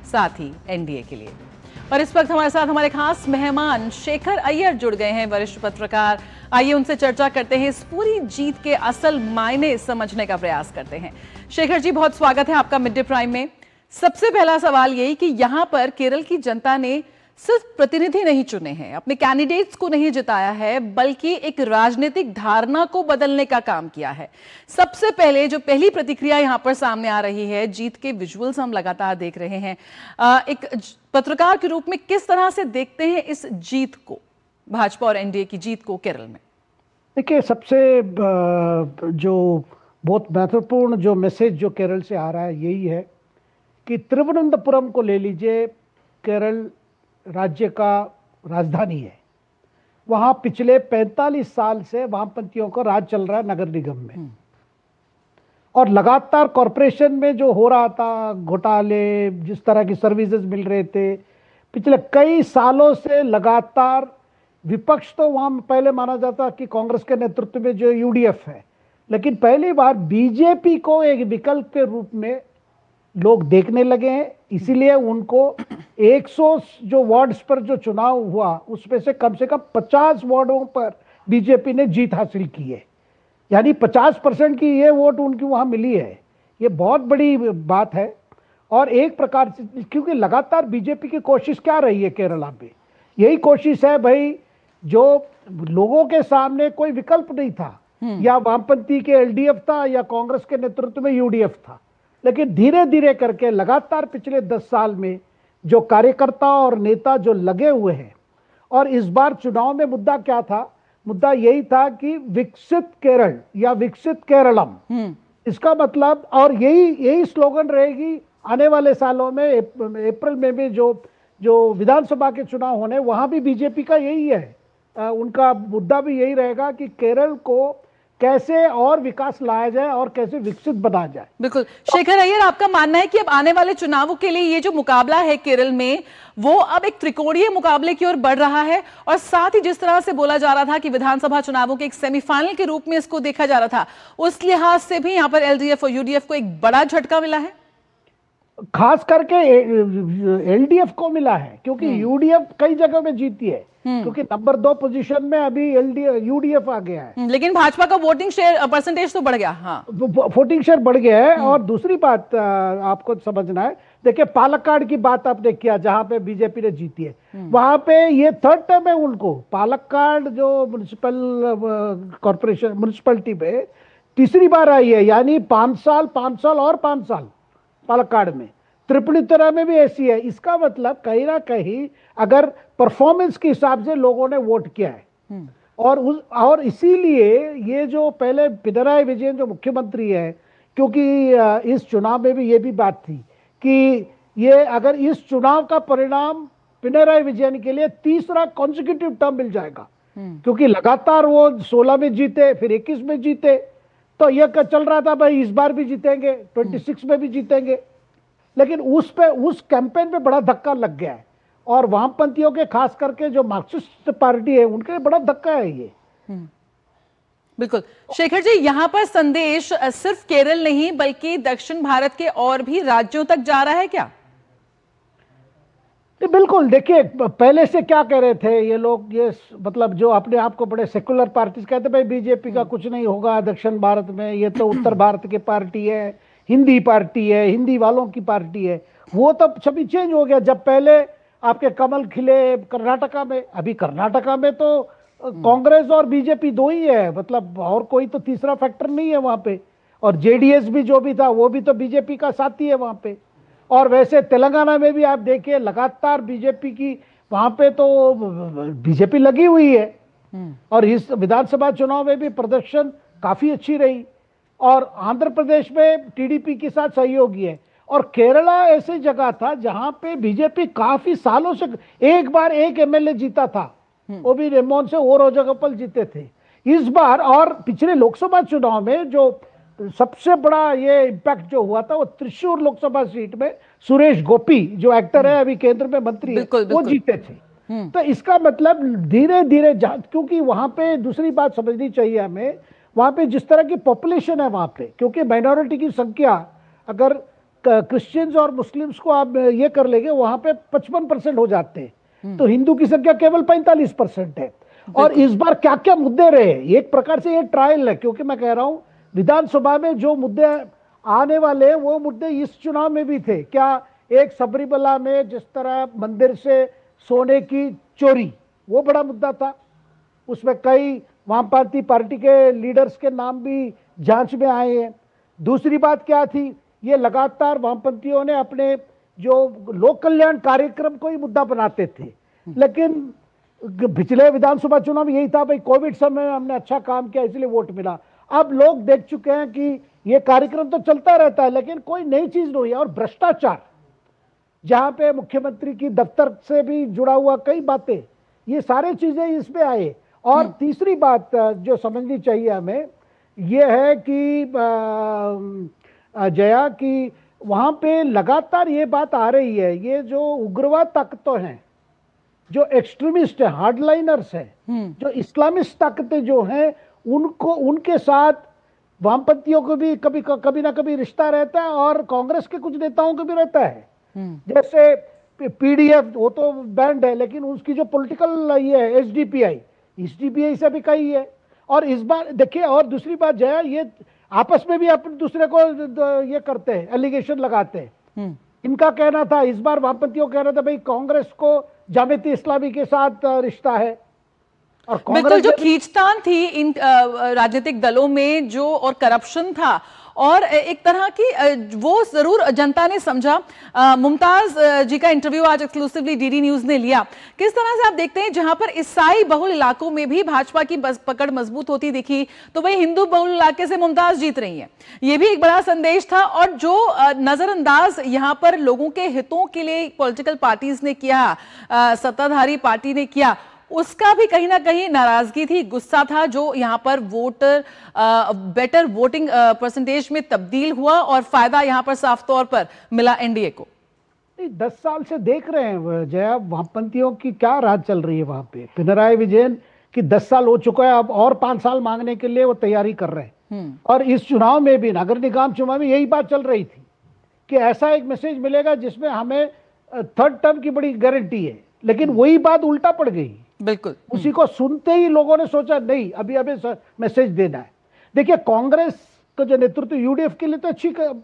साथ ही एनडीए के लिए। और इस वक्त हमारे साथ हमारे खास मेहमान शेखर अय्यर जुड़ गए हैं, वरिष्ठ पत्रकार। आइए उनसे चर्चा करते हैं, इस पूरी जीत के असल मायने समझने का प्रयास करते हैं। शेखर जी, बहुत स्वागत है आपका मिड डे प्राइम में। सबसे पहला सवाल यही कि यहां पर केरल की जनता ने सिर्फ प्रतिनिधि नहीं चुने हैं, अपने कैंडिडेट्स को नहीं जिताया है, बल्कि एक राजनीतिक धारणा को बदलने का काम किया है। सबसे पहले जो पहली प्रतिक्रिया यहां पर सामने आ रही है, जीत के विजुअल्स हम लगातार देख रहे हैं। एक पत्रकार के रूप में किस तरह से देखते हैं इस जीत को, भाजपा और एनडीए की जीत को केरल में? देखिए, सबसे जो बहुत महत्वपूर्ण जो मैसेज जो केरल से आ रहा है यही है कि तिरुवनंतपुरम को ले लीजिए, केरल राज्य का राजधानी है। वहाँ पिछले 45 साल से वामपंथियों का राज चल रहा है नगर निगम में, और लगातार कॉरपोरेशन में जो हो रहा था घोटाले, जिस तरह की सर्विसेज मिल रहे थे पिछले कई सालों से लगातार, विपक्ष तो वहाँ पहले माना जाता कि कांग्रेस के नेतृत्व में जो यूडीएफ है, लेकिन पहली बार बीजेपी को एक विकल्प के रूप में लोग देखने लगे हैं। इसीलिए उनको 100 जो वार्ड्स पर जो चुनाव हुआ उसमें से कम 50 वार्डों पर बीजेपी ने जीत हासिल की है, यानी 50% की ये वोट उनकी वहाँ मिली है। ये बहुत बड़ी बात है। और एक प्रकार से, क्योंकि लगातार बीजेपी की कोशिश क्या रही है केरला में, यही कोशिश है भाई, जो लोगों के सामने कोई विकल्प नहीं था, या वामपंथी के एलडीएफ था या कांग्रेस के नेतृत्व में यूडीएफ था, लेकिन धीरे धीरे करके लगातार पिछले 10 साल में जो कार्यकर्ता और नेता जो लगे हुए हैं, और इस बार चुनाव में मुद्दा क्या था? मुद्दा यही था कि विकसित केरल या विकसित केरलम, इसका मतलब, और यही स्लोगन रहेगी आने वाले सालों में। अप्रैल में भी जो विधानसभा के चुनाव होने, वहां भी बीजेपी का यही है, उनका मुद्दा भी यही रहेगा कि केरल को कैसे और विकास लाया जाए और कैसे विकसित बनाया जाए। बिल्कुल। शेखर अय्यर, आपका मानना है कि अब आने वाले चुनावों के लिए ये जो मुकाबला है केरल में, वो अब एक त्रिकोणीय मुकाबले की ओर बढ़ रहा है, और साथ ही जिस तरह से बोला जा रहा था कि विधानसभा चुनावों के एक सेमीफाइनल के रूप में इसको देखा जा रहा था, उस लिहाज से भी यहाँ पर एलडीएफ और यूडीएफ को एक बड़ा झटका मिला है? खास करके एलडीएफ को मिला है, क्योंकि यूडीएफ कई जगह में जीती है, क्योंकि नंबर 2 पोजीशन में अभी यूडीएफ आ गया है। लेकिन भाजपा का वोटिंग शेयर परसेंटेज तो बढ़ गया। हाँ, वोटिंग शेयर बढ़ गया है। और दूसरी बात आपको समझना है, देखिए पालक्काड़ की बात आपने किया, जहां पे बीजेपी ने जीती है, वहां पे ये 3rd टर्म है उनको। पालक्काड़ जो म्युनिसिपल कॉर्पोरेशन म्युनिसिपलिटी में तीसरी बार आई है, यानी 5 साल 5 साल और 5 साल पालक्काड़ में। त्रिपुनितरा में भी ऐसी है। इसका मतलब कहीं ना कहीं अगर परफॉर्मेंस के हिसाब से लोगों ने वोट किया है, और इसीलिए ये जो पहले पिनराई विजयन जो मुख्यमंत्री है, क्योंकि इस चुनाव में भी ये भी बात थी कि ये अगर इस चुनाव का परिणाम पिनराई विजयन के लिए तीसरा कॉन्सिक्यूटिव टर्म मिल जाएगा, क्योंकि लगातार वो 16 में जीते, फिर 21 में जीते, तो ये चल रहा था भाई इस बार भी जीतेंगे, 26 में भी जीतेंगे। लेकिन उस कैंपेन पे बड़ा धक्का लग गया है, और वामपंथियों के, खास करके जो मार्क्सिस्ट पार्टी है, उनके लिए बड़ा धक्का है ये। बिल्कुल। शेखर जी, यहाँ पर संदेश सिर्फ केरल नहीं बल्कि दक्षिण भारत के और भी राज्यों तक जा रहा है क्या? बिल्कुल। देखिए, पहले से क्या कह रहे थे ये लोग, ये मतलब जो अपने आप को बड़े सेकुलर पार्टीज कहते, भाई बीजेपी का कुछ नहीं होगा दक्षिण भारत में, ये तो उत्तर भारत की पार्टी है, हिंदी पार्टी है, हिंदी वालों की पार्टी है। वो तो सभी चेंज हो गया। जब पहले आपके कमल खिले कर्नाटका में, अभी कर्नाटका में तो कांग्रेस और बीजेपी 2 ही है, मतलब और कोई तो तीसरा फैक्टर नहीं है वहां पे। और जेडीएस भी जो भी था वो भी तो बीजेपी का साथी है वहां पे। और वैसे तेलंगाना में भी आप देखिए, लगातार बीजेपी की वहां पे तो बीजेपी लगी हुई है, और इस विधानसभा चुनाव में भी प्रदर्शन काफी अच्छी रही। और आंध्र प्रदेश में टीडीपी के साथ सहयोगी है। और केरला ऐसी जगह था जहां पे बीजेपी काफी सालों से एक बार एक एमएलए जीता था, वो भी रेमोन से और राजगोपाल जीते थे। इस बार और पिछले लोकसभा चुनाव में जो सबसे बड़ा ये इम्पैक्ट जो हुआ था, वो त्रिशूर लोकसभा सीट में सुरेश गोपी जो एक्टर है, अभी केंद्र में मंत्री है, वो जीते थे। तो इसका मतलब धीरे धीरे, क्योंकि वहां पे दूसरी बात समझनी चाहिए हमें, वहां पे जिस तरह की पॉपुलेशन है वहां पे, क्योंकि माइनॉरिटी की संख्या अगर क्रिश्चियंस और मुस्लिम्स को आप ये कर लेंगे, वहां पे 55% हो जाते हैं, तो हिंदू की संख्या केवल 45% है। और इस बार क्या क्या मुद्दे रहे, एक प्रकार से ये ट्रायल है, क्योंकि मैं कह रहा हूं विधानसभा में जो मुद्दे आने वाले हैं वो मुद्दे इस चुनाव में भी थे। क्या एक सबरीमला में जिस तरह मंदिर से सोने की चोरी, वो बड़ा मुद्दा था, उसमें कई वामपंथी पार्टी के लीडर्स के नाम भी जांच में आए हैं। दूसरी बात क्या थी, ये लगातार वामपंथियों ने अपने जो लोक कल्याण कार्यक्रम को ही मुद्दा बनाते थे, लेकिन पिछले विधानसभा चुनाव में यही था, भाई कोविड समय में हमने अच्छा काम किया इसलिए वोट मिला। अब लोग देख चुके हैं कि ये कार्यक्रम तो चलता रहता है लेकिन कोई नई चीज नहीं है। और भ्रष्टाचार, जहां पे मुख्यमंत्री की दफ्तर से भी जुड़ा हुआ कई बातें, ये सारी चीजें इसमें आए। और तीसरी बात जो समझनी चाहिए हमें, ये है कि जया, कि वहां पे लगातार ये बात आ रही है, ये जो उग्रवाद ताकतें हैं, जो एक्सट्रीमिस्ट है, हार्डलाइनर्स है, जो इस्लामिस्ट ताकतें जो हैं, उनको, उनके साथ वामपंथियों को भी कभी ना कभी रिश्ता रहता है, और कांग्रेस के कुछ नेताओं को भी रहता है। जैसे पीडीएफ, वो तो बैंड है, लेकिन उसकी जो पॉलिटिकल ये है एसडीपीआई से भी कई है। और इस बार देखिए, और दूसरी बात जया, ये आपस में भी अपने दूसरे को ये करते हैं, एलिगेशन लगाते हैं। इनका कहना था, इस बार वामपंथियों कह रहे थे भाई कांग्रेस को जामियत इस्लामी के साथ रिश्ता है। और बिल्कुल, जो खींचतान थी इन राजनीतिक दलों में जो, और करप्शन था, और एक तरह की वो जरूर जनता ने समझा। मुमताज जी का इंटरव्यू आज एक्सक्लूसिवली डीडी न्यूज ने लिया। किस तरह से आप देखते हैं, जहां पर ईसाई बहुल इलाकों में भी भाजपा की पकड़ मजबूत होती दिखी, तो वही हिंदू बहुल इलाके से मुमताज जीत रही हैं। ये भी एक बड़ा संदेश था। और जो नजरअंदाज यहां पर लोगों के हितों के लिए पॉलिटिकल पार्टीज ने किया, सत्ताधारी पार्टी ने किया, उसका भी कहीं ना कहीं नाराजगी थी, गुस्सा था, जो यहां पर वोटर बेटर वोटिंग परसेंटेज में तब्दील हुआ, और फायदा यहां पर साफ तौर पर मिला एनडीए को। 10 साल से देख रहे हैं जया, वामपंथियों की क्या राज चल रही है वहां पे। पिनराई विजयन की 10 साल हो चुका है, अब और 5 साल मांगने के लिए वो तैयारी कर रहे हैं। और इस चुनाव में भी, नगर निगम चुनाव में यही बात चल रही थी कि ऐसा एक मैसेज मिलेगा जिसमें हमें 3rd टर्म की बड़ी गारंटी है, लेकिन वही बात उल्टा पड़ गई। बिल्कुल, उसी को सुनते ही लोगों ने सोचा नहीं, अभी अभी मैसेज देना है। देखिए, कांग्रेस का जो नेतृत्व, यूडीएफ के लिए तो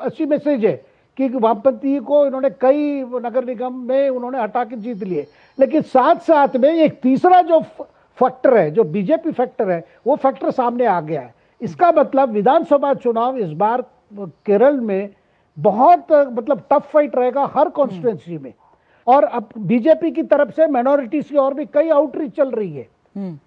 अच्छी मैसेज है कि वामपंथी को इन्होंने कई नगर निगम में उन्होंने हटा के जीत लिए, लेकिन साथ साथ में एक तीसरा जो फैक्टर है, जो बीजेपी फैक्टर है, वो फैक्टर सामने आ गया है। इसका मतलब विधानसभा चुनाव इस बार केरल में बहुत मतलब टफ फाइट रहेगा हर कॉन्स्टिट्यूंसी में। और अब बीजेपी की तरफ से माइनॉरिटीज की और भी कई आउटरीच चल रही है,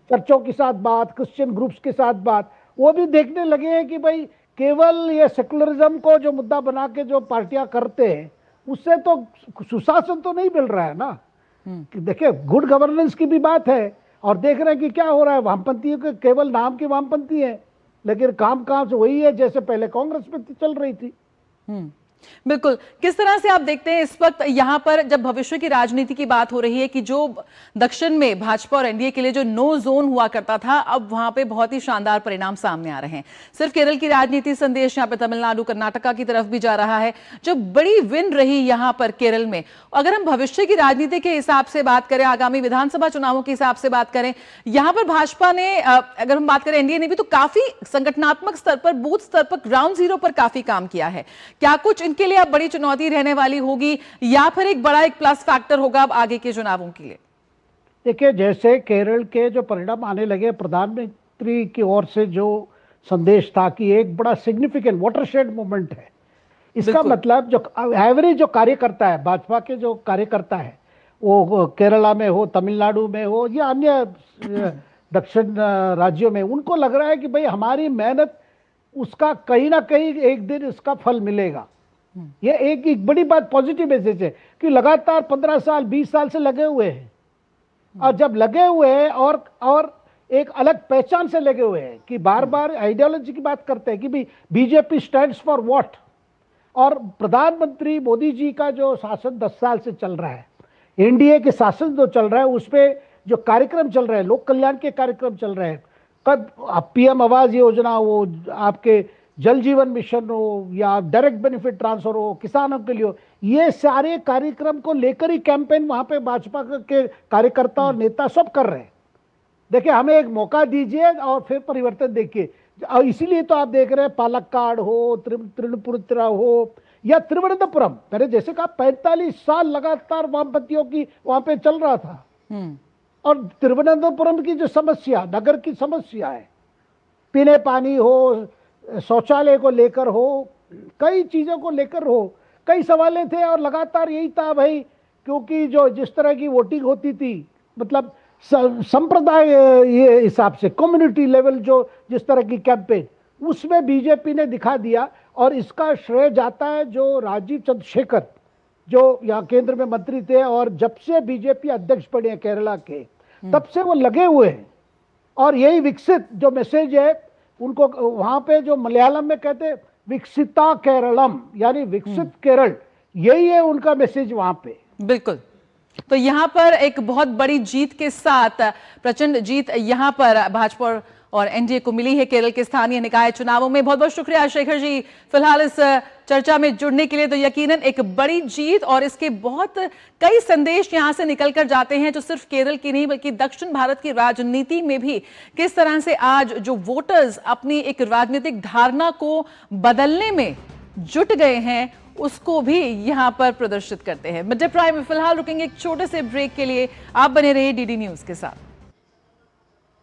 चर्चों के साथ बात, क्रिश्चियन ग्रुप्स के साथ बात। वो भी देखने लगे हैं कि भाई केवल ये सेकुलरिज्म को जो मुद्दा बना के जो पार्टियां करते हैं, उससे तो सुशासन तो नहीं मिल रहा है ना। कि देखिए, गुड गवर्नेंस की भी बात है, और देख रहे हैं कि क्या हो रहा है, वामपंथियों के केवल नाम के वामपंथी है, लेकिन काम से वही है जैसे पहले कांग्रेस में चल रही थी। बिल्कुल, किस तरह से आप देखते हैं इस वक्त यहां पर, जब भविष्य की राजनीति की बात हो रही है, कि जो दक्षिण में भाजपा और एनडीए के लिए जो नो जोन हुआ करता था, अब वहां पे बहुत ही शानदार परिणाम सामने आ रहे हैं। सिर्फ केरल की राजनीति संदेश यहां पे तमिलनाडु, कर्नाटका की तरफ भी जा रहा है। जो बड़ी विन रही यहां पर केरल में, अगर हम भविष्य की राजनीति के हिसाब से बात करें, आगामी विधानसभा चुनावों के हिसाब से बात करें, यहां पर भाजपा ने, अगर हम बात करें एनडीए ने भी, तो काफी संगठनात्मक स्तर पर, बूथ स्तर पर, ग्राउंड जीरो पर काफी काम किया है। क्या कुछ के लिए अब बड़ी चुनौती रहने वाली होगी, या फिर एक बड़ा एक प्लस फैक्टर होगा अब आगे के चुनावों के लिए? देखिए, जैसे केरल के जो परिणाम आने लगे, प्रधानमंत्री की ओर से जो संदेश था कि एक बड़ा सिग्निफिकेंट वाटरशेड मूवमेंट है, इसका मतलब जो एवरेज जो कार्यकर्ता है, भाजपा के जो कार्यकर्ता है, वो केरला में हो, तमिलनाडु में हो, या अन्य दक्षिण राज्यों में, उनको लग रहा है कि भाई हमारी मेहनत, उसका कहीं ना कहीं एक दिन इसका फल मिलेगा। ये एक बड़ी बात, पॉजिटिव मैसेज है कि लगातार 15 साल 20 साल से लगे हुए हैं, और जब लगे हुए हैं और एक अलग पहचान से लगे हुए हैं कि बार बार आइडियोलॉजी की बात करते हैं कि भी बीजेपी स्टैंड्स फॉर व्हाट। और प्रधानमंत्री मोदी जी का जो शासन 10 साल से चल रहा है, एनडीए के शासन जो चल रहा है, उसमें जो कार्यक्रम चल रहे हैं, लोक कल्याण के कार्यक्रम चल रहे हैं, कब पीएम आवास योजना, वो आपके जल जीवन मिशन हो या डायरेक्ट बेनिफिट ट्रांसफर हो, किसानों के लिए हो, ये सारे कार्यक्रम को लेकर ही कैंपेन वहां पे भाजपा के कार्यकर्ता और नेता सब कर रहे हैं। देखिए, हमें एक मौका दीजिए और फिर परिवर्तन देखिए। और इसीलिए तो आप देख रहे हैं पालक्काड हो, त्रिपुरा हो या तिरुवनंतपुरम, मैंने जैसे कहा 45 साल लगातार वामपंथियों की वहां पे चल रहा था। और तिरुवनंतपुरम की जो समस्या, नगर की समस्या है, पीने पानी हो, शौचालय को लेकर हो, कई चीजों को लेकर हो, कई सवाल थे और लगातार यही था भाई, क्योंकि जो जिस तरह की वोटिंग होती थी, मतलब संप्रदाय ये हिसाब से कम्युनिटी लेवल जो जिस तरह की कैंपेन, उसमें बीजेपी ने दिखा दिया। और इसका श्रेय जाता है जो राजीव चंद्रशेखर, जो यहाँ केंद्र में मंत्री थे और जब से बीजेपी अध्यक्ष बने हैं केरला के, तब से वो लगे हुए हैं। और यही विकसित जो मैसेज है उनको, वहां पे जो मलयालम में कहते हैं विकसिता केरलम, यानी विकसित केरल, यही है उनका मैसेज वहां पे। बिल्कुल। तो यहां पर एक बहुत बड़ी जीत के साथ, प्रचंड जीत यहां पर भाजपा और एनडीए को मिली है केरल के स्थानीय निकाय चुनावों में। बहुत बहुत शुक्रिया शेखर जी फिलहाल इस चर्चा में जुड़ने के लिए। तो यकीनन एक बड़ी जीत और इसके बहुत कई संदेश यहां से निकल कर जाते हैं, जो सिर्फ केरल की नहीं बल्कि दक्षिण भारत की राजनीति में भी किस तरह से आज जो वोटर्स अपनी एक राजनीतिक धारणा को बदलने में जुट गए हैं, उसको भी यहां पर प्रदर्शित करते हैं। मिड डे प्राइम में फिलहाल रुकेंगे एक छोटे से ब्रेक के लिए। आप बने रहिए डीडी न्यूज के साथ।